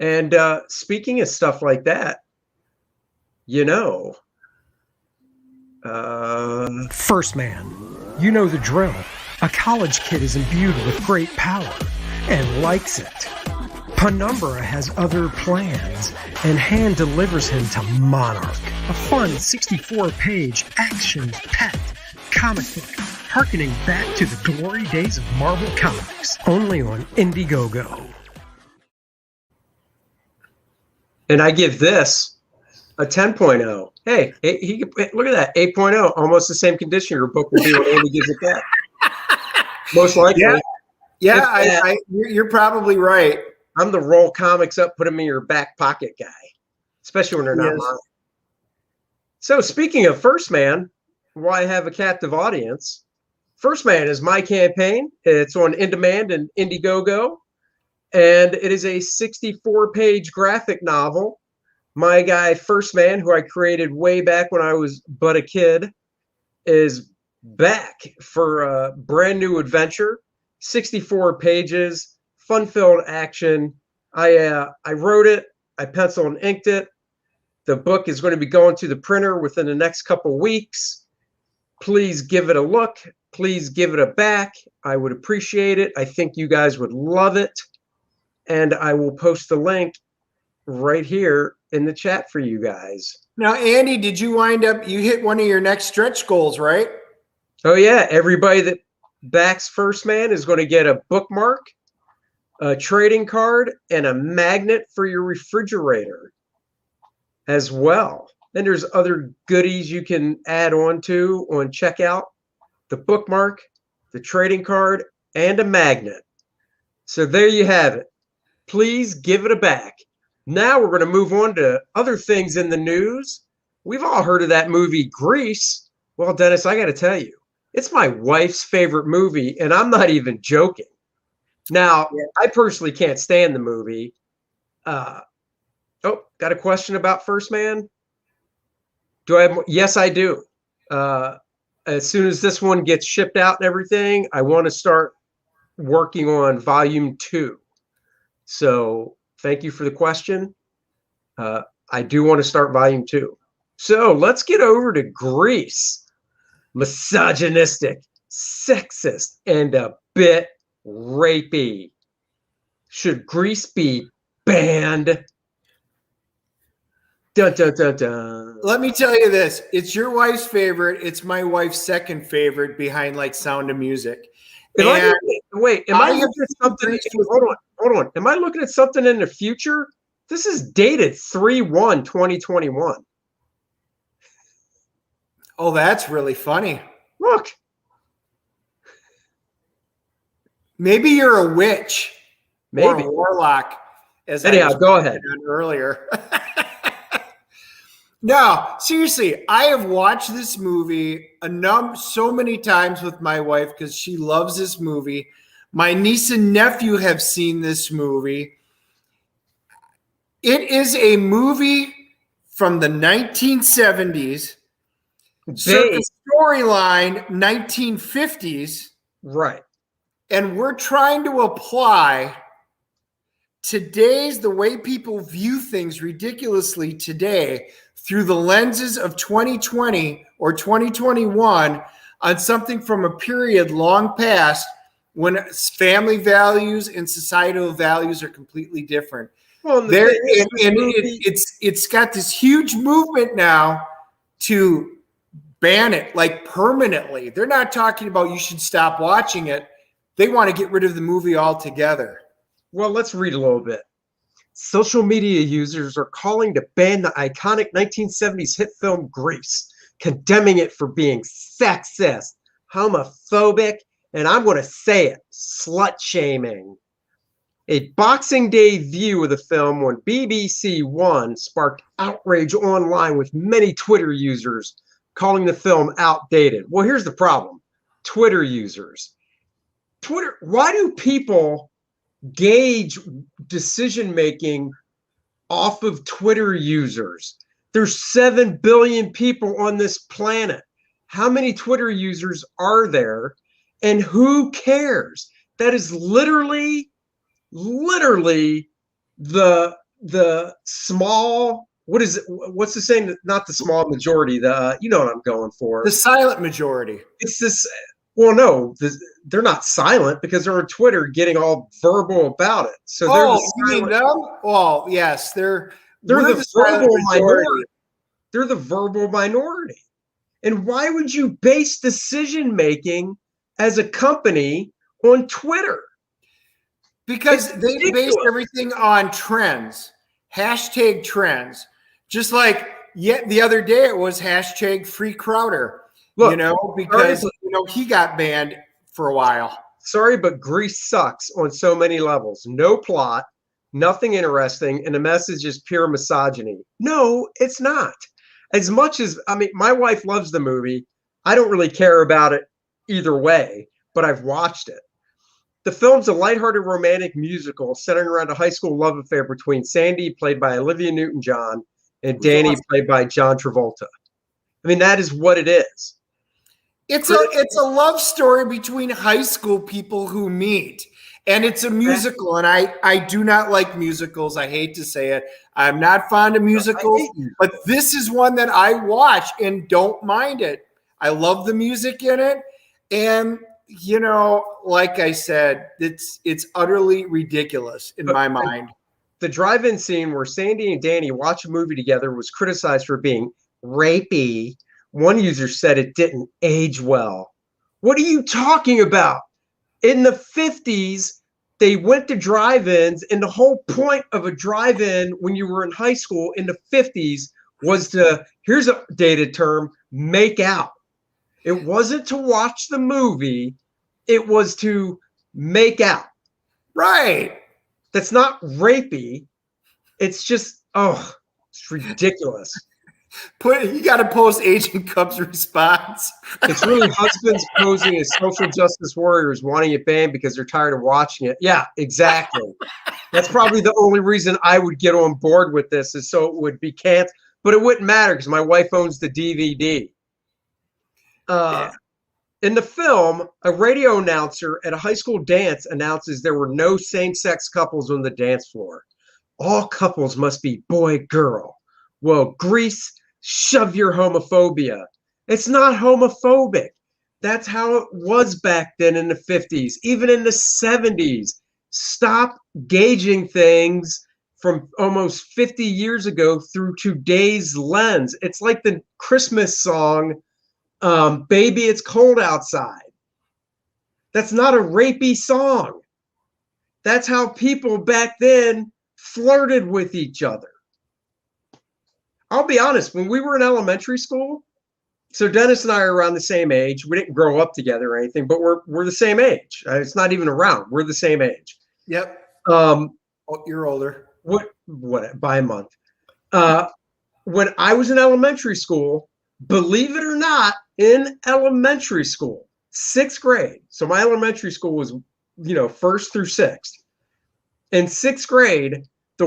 And speaking of stuff like that, you know, First Man, you know the drill. A college kid is imbued with great power and likes it. Penumbra has other plans, and hand delivers him to Monarch, a fun 64-page action-packed comic book harkening back to the glory days of Marvel Comics, only on Indiegogo. and I give this a 10.0. Hey, look at that, 8.0, almost the same condition your book will be when Andy gives it back. Most likely. Yeah, you're probably right. I'm the roll comics up, put them in your back pocket guy, especially when they're not mine. So speaking of First Man, why have a captive audience? First Man is my campaign. It's on In Demand and Indiegogo, and it is a 64-page graphic novel. My guy First Man, who I created way back when I was but a kid, is back for a brand new adventure. 64 pages, fun-filled action. I wrote it. I penciled and inked it. The book is going to be going to the printer within the next couple weeks. Please give it a look. Please give it a back. I would appreciate it. I think you guys would love it. And I will post the link right here in the chat for you guys. Now, Andy, did you you hit one of your next stretch goals, right? Oh, yeah. Everybody that backs First Man is going to get a bookmark, a trading card, and a magnet for your refrigerator as well. And there's other goodies you can add on to on checkout. The bookmark, the trading card, and a magnet. So there you have it. Please give it a back. Now we're going to move on to other things in the news. We've all heard of that movie Grease. Well, Dennis, I got to tell you, it's my wife's favorite movie, and I'm not even joking. Now, I personally can't stand the movie. Got a question about First Man? Do I have more? Yes, I do. as soon as this one gets shipped out and everything, I want to start working on volume 2. So thank you for the question. I do want to start volume 2. So let's get over to Grease. Misogynistic, sexist, and a bit rapey. Should Grease be banned? Dun, dun, dun, dun. Let me tell you this. It's your wife's favorite. It's my wife's second favorite behind like Sound of Music. Am I looking at something? Hold on. Am I looking at something in the future? This is dated 3/1/2021. Oh, that's really funny. Look. Maybe you're a witch. Maybe. Or a warlock. Anyhow, go ahead. Earlier. No, seriously, I have watched this movie so many times with my wife because she loves this movie. My niece and nephew have seen this movie. It is a movie from the 1970s, circa storyline 1950s. Right. And we're trying to apply the way people view things ridiculously today through the lenses of 2020 or 2021 on something from a period long past when family values and societal values are completely different. Well, it's got this huge movement now to ban it like permanently. They're not talking about you should stop watching it. They want to get rid of the movie altogether. Well, let's read a little bit. Social media users are calling to ban the iconic 1970s hit film Grease, condemning it for being sexist, homophobic, and I'm going to say it, slut-shaming. A Boxing Day view of the film on BBC One sparked outrage online with many Twitter users calling the film outdated. Well, here's the problem. Twitter users. Why do people gauge decision-making off of Twitter users? There's 7 billion people on this planet. How many Twitter users are there? And who cares? That is literally the small, what's the saying? Not the small majority, you know what I'm going for. The silent majority. It's this. Well, no, they're not silent because they're on Twitter getting all verbal about it. So you mean them? Well, yes, they're the verbal minority. They're the verbal minority. And why would you base decision making as a company on Twitter? Because they base everything on trends, hashtag trends. Just like the other day it was hashtag free Crowder. Look, because he got banned for a while. Sorry, but Grease sucks on so many levels. No plot, nothing interesting, and the message is pure misogyny. No, it's not. As much as, my wife loves the movie. I don't really care about it either way, but I've watched it. The film's a lighthearted romantic musical centering around a high school love affair between Sandy, played by Olivia Newton-John, and Danny, played by John Travolta. That is what it is. It's a love story between high school people who meet, and it's a musical. And I do not like musicals. I hate to say it. I'm not fond of musicals, but this is one that I watch and don't mind it. I love the music in it, and like I said, it's utterly ridiculous in my mind. The drive-in scene where Sandy and Danny watch a movie together was criticized for being rapey. One user said it didn't age well. What are you talking about? In the 50s, they went to drive-ins, and the whole point of a drive-in when you were in high school in the 50s was to, here's a dated term, make out. It wasn't to watch the movie. It was to make out. Right. That's not rapey. It's just, it's ridiculous. You got to post Agent Cub's response. It's really husbands posing as social justice warriors wanting it banned because they're tired of watching it. Yeah, exactly. That's probably the only reason I would get on board with this, is so it would be canceled. But it wouldn't matter because my wife owns the DVD. Uh, in the film, a radio announcer at a high school dance announces there were no same-sex couples on the dance floor. All couples must be boy-girl. Well, Grease, shove your homophobia. It's not homophobic. That's how it was back then in the 50s, even in the 70s. Stop gauging things from almost 50 years ago through today's lens. It's like the Christmas song, Baby, It's Cold Outside. That's not a rapey song. That's how people back then flirted with each other. I'll be honest, when we were in elementary school, so Dennis and I are around the same age. We didn't grow up together or anything, but we're the same age. It's not even around. We're the same age. Yep. Oh, you're older. What by a month. When I was in elementary school, believe it or not, in elementary school, 6th grade. So my elementary school was, 1st through 6th. In 6th grade, the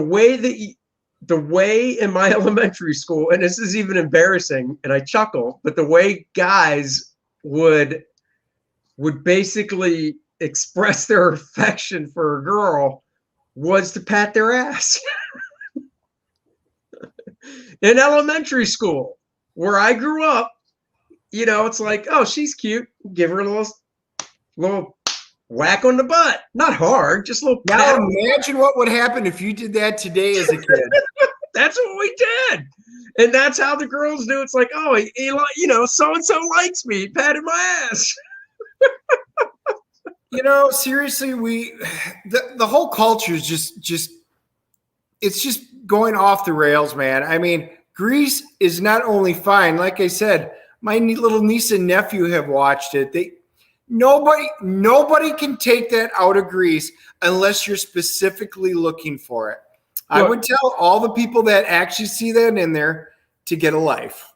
way in my elementary school, and this is even embarrassing, and I chuckle, but the way guys would basically express their affection for a girl was to pat their ass. In elementary school, where I grew up, it's like, oh, she's cute. Give her a little whack on the butt. Not hard, just a little pat. Now imagine what would happen if you did that today as a kid. That's what we did. And that's how the girls do. It's like, oh, so-and-so likes me. He patted my ass. Seriously, the whole culture is just it's just going off the rails, man. I mean, Grease is not only fine. Like I said, my little niece and nephew have watched it. Nobody can take that out of Grease unless you're specifically looking for it. I would tell all the people that actually see that in there to get a life.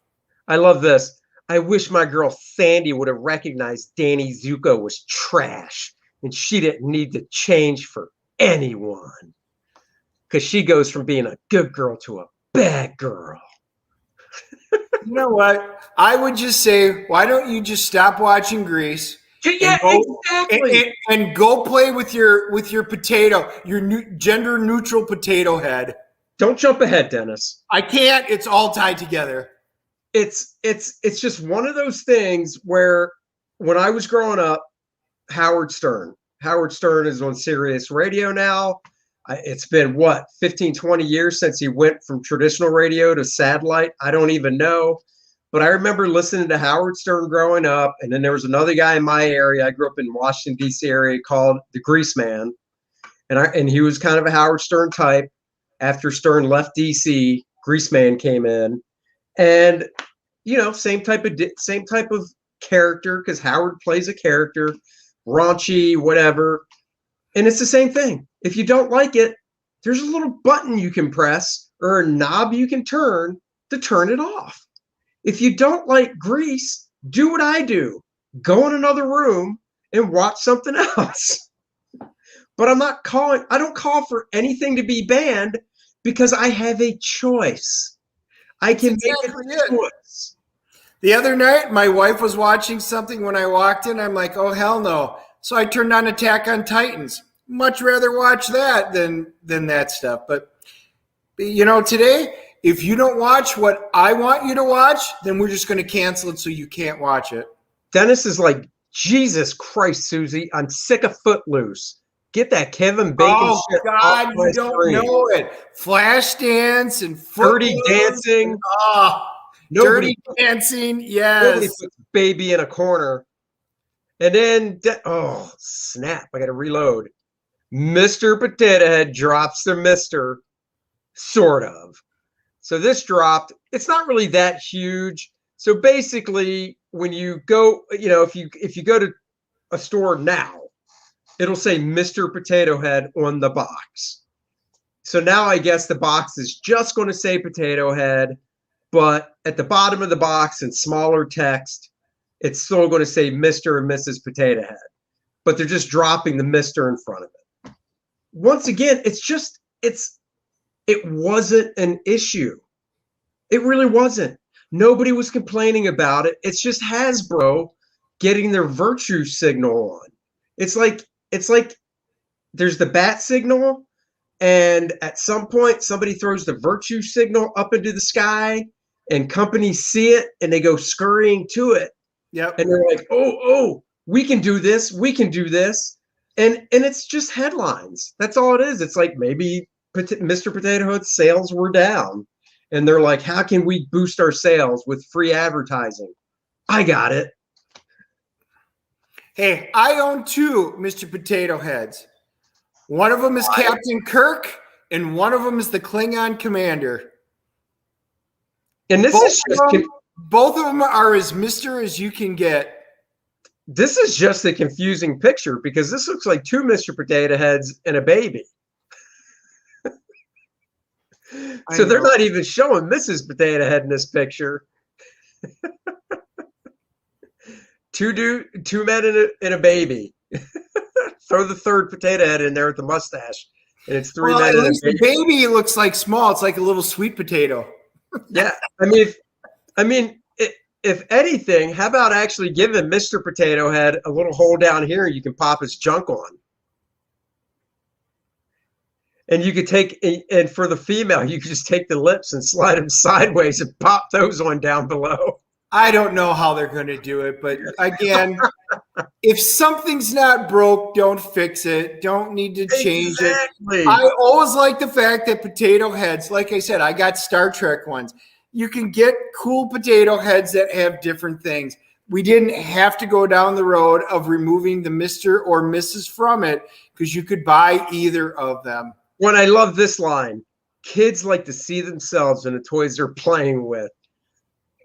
I love this. I wish my girl Sandy would have recognized Danny Zuko was trash and she didn't need to change for anyone. Because she goes from being a good girl to a bad girl. You know what? I would just say, why don't you just stop watching Grease? Yeah, exactly. And go play with your potato, your gender neutral potato head. Don't jump ahead, Dennis. I can't. It's all tied together. It's just one of those things where when I was growing up, Howard Stern is on Sirius Radio now. It's been 15, 20 years since he went from traditional radio to satellite. I don't even know. But I remember listening to Howard Stern growing up, and then there was another guy in my area. I grew up in Washington, D.C. area called the Grease Man, and he was kind of a Howard Stern type. After Stern left D.C., Grease Man came in, and same type of character because Howard plays a character, raunchy, whatever, and it's the same thing. If you don't like it, there's a little button you can press or a knob you can turn to turn it off. If you don't like Grease, do what I do. Go in another room and watch something else. But I don't call for anything to be banned because I have a choice. I can make a choice. The other night, my wife was watching something when I walked in. I'm like, oh, hell no. So I turned on Attack on Titans. Much rather watch that than that stuff. But today, if you don't watch what I want you to watch, then we're just going to cancel it so you can't watch it. Dennis is like, Jesus Christ, Susie, I'm sick of Footloose. Get that Kevin Bacon shit God, off my you don't screen. know it. Flashdance and Dirty Dancing. Dirty Dancing, yes. Nobody puts Baby in a corner. And then, snap, I got to reload. Mr. Potato Head drops the Mr. Sort of. So this dropped. It's not really that huge. So basically, when you go, if you go to a store now, it'll say Mr. Potato Head on the box. So now I guess the box is just going to say Potato Head, but at the bottom of the box in smaller text, it's still going to say Mr. and Mrs. Potato Head. But they're just dropping the Mr. in front of it. Once again, it wasn't an issue. It really wasn't. Nobody was complaining about it. It's just Hasbro getting their virtue signal on. It's like there's the bat signal, and at some point somebody throws the virtue signal up into the sky, and companies see it and they go scurrying to it. Yep. And they're like, oh, we can do this, we can do this. And it's just headlines. That's all it is. It's like maybe Mr. Potato Head's sales were down. And they're like, how can we boost our sales with free advertising? I got it. Hey, I own 2 Mr. Potato Heads. One of them is Captain Kirk, and one of them is the Klingon commander. And this is just both of them are as Mr. as you can get. This is just a confusing picture because this looks like 2 Mr. Potato Heads and a baby. So they're not even showing Mrs. Potato Head in this picture. 2 men and a baby. Throw the 3rd potato head in there with the mustache, and it's 3 men. At and least a baby. the baby looks like small. It's like a little sweet potato. Yeah, I mean, if anything, how about actually giving Mr. Potato Head a little hole down here you can pop his junk on? And you could take, and for the female, you could just take the lips and slide them sideways and pop those on down below. I don't know how they're going to do it, but again, if something's not broke, don't fix it. Don't need to change it. I always like the fact that potato heads, like I said, I got Star Trek ones. You can get cool potato heads that have different things. We didn't have to go down the road of removing the Mr. or Mrs. from it because you could buy either of them. When I love this line, kids like to see themselves in the toys they're playing with.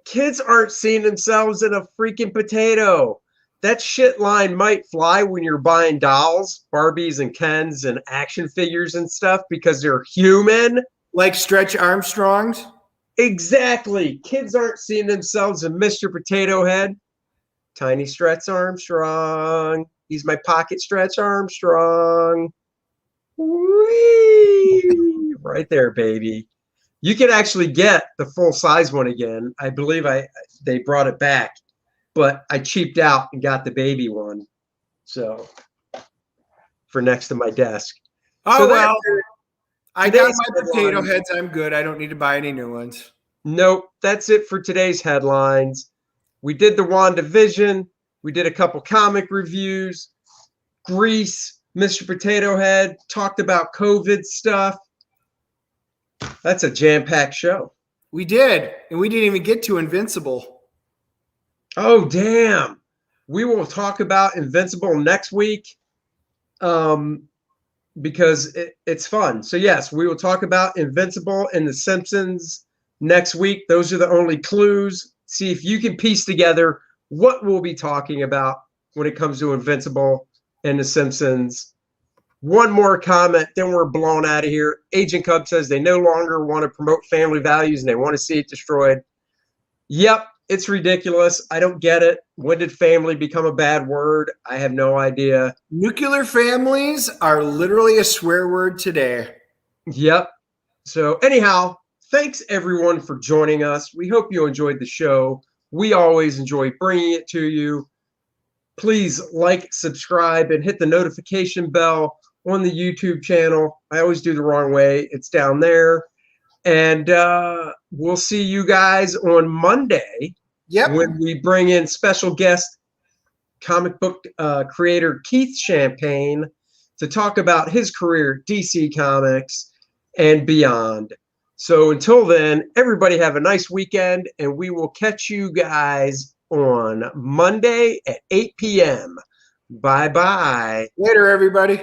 Kids aren't seeing themselves in a freaking potato. That shit line might fly when you're buying dolls, Barbies and Kens and action figures and stuff because they're human. Like Stretch Armstrongs? Exactly. Kids aren't seeing themselves in Mr. Potato Head. Tiny Stretch Armstrong. He's my pocket Stretch Armstrong. Whee! Right there, baby. You can actually get the full size one again. I believe they brought it back, but I cheaped out and got the baby one. So for next to my desk. Oh, so well, I got my potato heads. I'm good. I don't need to buy any new ones. Nope. That's it for today's headlines. We did the Wanda Vision. We did a couple comic reviews. Grease, Mr. Potato Head, talked about COVID stuff. That's a jam-packed show. We did, and we didn't even get to Invincible. Oh, damn. We will talk about Invincible next week because it's fun. So, yes, we will talk about Invincible and The Simpsons next week. Those are the only clues. See if you can piece together what we'll be talking about when it comes to Invincible and The Simpsons. One more comment, then we're blown out of here. Agent Cub says they no longer want to promote family values and they want to see it destroyed. Yep, it's ridiculous. I don't get it. When did family become a bad word? I have no idea. Nuclear families are literally a swear word today. Yep. So anyhow, thanks everyone for joining us. We hope you enjoyed the show. We always enjoy bringing it to you. Please like, subscribe, and hit the notification bell on the YouTube channel. I always do the wrong way. It's down there. And we'll see you guys on Monday when we bring in special guest comic book creator Keith Champagne to talk about his career, DC Comics, and beyond. So until then, everybody have a nice weekend, and we will catch you guys on Monday at 8 p.m. Bye-bye. Later, everybody.